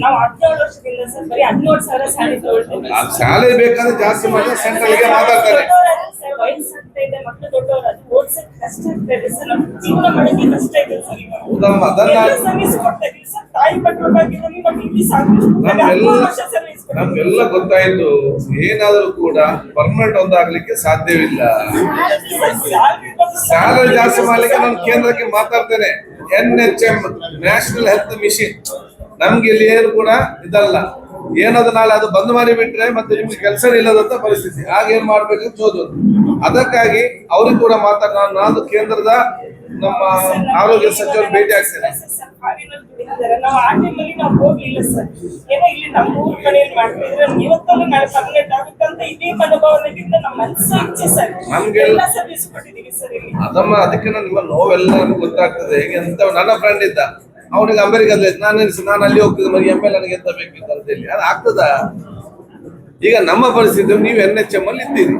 ನಾವು 17 ವರ್ಷದಿಂದ ಸರ್ ಬರೀ 17,000 ಸ್ಯಾಲರಿ ತಗೊಳ್ತೀವಿ. ಶಾಲೆ ಬೇಕಾದ್ರೆ ಜಾಸ್ತಿ ಮಾಡಿ ಸೆಂಟ್ರಲ್ಗೆ ಮಾತಾಡ್ತಾರೆ. ವಯಸ್ಸಾಗ್ತಾ ಇದೆ, ಮಕ್ಕಳು ದೊಡ್ಡವರು, ಅದು ಓದ್ಸಕ್ ಕಷ್ಟ ಆಗ್ತಾ ಇದೆ ಸರ್, ನಮ್ಗೆ ಜೀವನ ಮಾಡೋಕೆ ಕಷ್ಟ ಇದೆ ಸರ್. ಹೌದಮ್ಮ, ಅದನ್ನ ಸರ್ವಿಸ್ ಕೊಡ್ತಾ ಇದೀವಿ ಸರ್, ತಾಯಿ ಪೆಟ್ರೋಲ್ ಆಗಿರೋದು ಇವಾಗ ಇಲ್ಲಿ ಸಾಕು. ನಮ್ಗೆಲ್ಲ ಗೊತ್ತಾಯ್ತು. ಏನಾದರೂ ಕೂಡ ಪರ್ಮನೆಂಟ್ ಒಂದಾಗ್ಲಿಕ್ಕೆ ಸಾಧ್ಯವಿಲ್ಲ. ಸ್ಯಾಲರಿ ಜಾಸ್ತಿ ಮಾಡ್ಲಿಕ್ಕೆ ನಾನು ಕೇಂದ್ರಕ್ಕೆ ಮಾತಾಡ್ತೇನೆ. NHM ನ್ಯಾಷನಲ್ ಹೆಲ್ತ್ ಮಿಷನ್ ನಮ್ಗೆ ಇಲ್ಲಿ ಏನು ಕೂಡ ಇದಲ್ಲ. ಏನಾದ್ರು ನಾಳೆ ಅದು ಬಂದ್ ಮಾಡಿ ಬಿಟ್ರೆ ಮತ್ತೆ ನಿಮ್ಗೆ ಕೆಲಸ ಇಲ್ಲದಂತ ಪರಿಸ್ಥಿತಿ. ಆಗ ಏನ್ ಮಾಡ್ಬೇಕಂತ ಓದೋದು. ಅದಕ್ಕಾಗಿ ಅವ್ರಿಗೆ ಕೂಡ ನಾನು ಕೇಂದ್ರದ ನಮ್ಮ ಆರೋಗ್ಯ ಸಚಿವರು ಭೇಟಿ ಆಗ್ತೇನೆ. ನಾವು ಆ ಟೈಮಲ್ಲಿ ನಾವು ಹೋಗ್ಲಿಲ್ಲ ಸರ್. ಏನೋ ಇಲ್ಲಿ ನಮ್ಮ ಊರ್ ಕಡೆ ಮಾಡ್ತಿದ್ರೆ ಇವತ್ತಲ್ಲೂ ನಾಳೆ ಪರ್ಮನೆಂಟ್ ಆಗುತ್ತೆ ಅಂತ ಇದೇ ಮನೋಭಾವನೆಯಿಂದ ನಮ್ಮ ಮನಸ್ಸು ಇಚ್ಛೆ ಸರ್. ನಮ್ಗೆಲ್ಲ ಸರ್ವಿಸ್ ಕೊಟ್ಟಿದ್ದೀವಿ ಸರ್ ಇಲ್ಲಿ. ಅದಮ್ಮ, ಅದಕ್ಕೆ ನಿಮ್ಮ ನೋವೆಲ್ಲ ನಮ್ಗೆ ಗೊತ್ತಾಗ್ತದೆ. ಹೇಗೆ ಅಂತ ನನ್ನ ಫ್ರೆಂಡ್ ಇದ್ದ, ಅವನಿಗೆ ಅಮೆರಿಕದ ನಾನು ಅಲ್ಲಿ ಹೋಗ್ತಿದ್ದೆ, ಮರಿ ML ನನಗೆ ಎಂತ ಬೇಕಿತ್ತು ಅಂತ ಹೇಳಿ. ಅದು ಆಗ್ತದ? ಈಗ ನಮ್ಮ ಪರಿಸ್ಥಿತಿ, ನೀವು NHM ಅಲ್ಲಿ ಇದ್ದೀರಿ.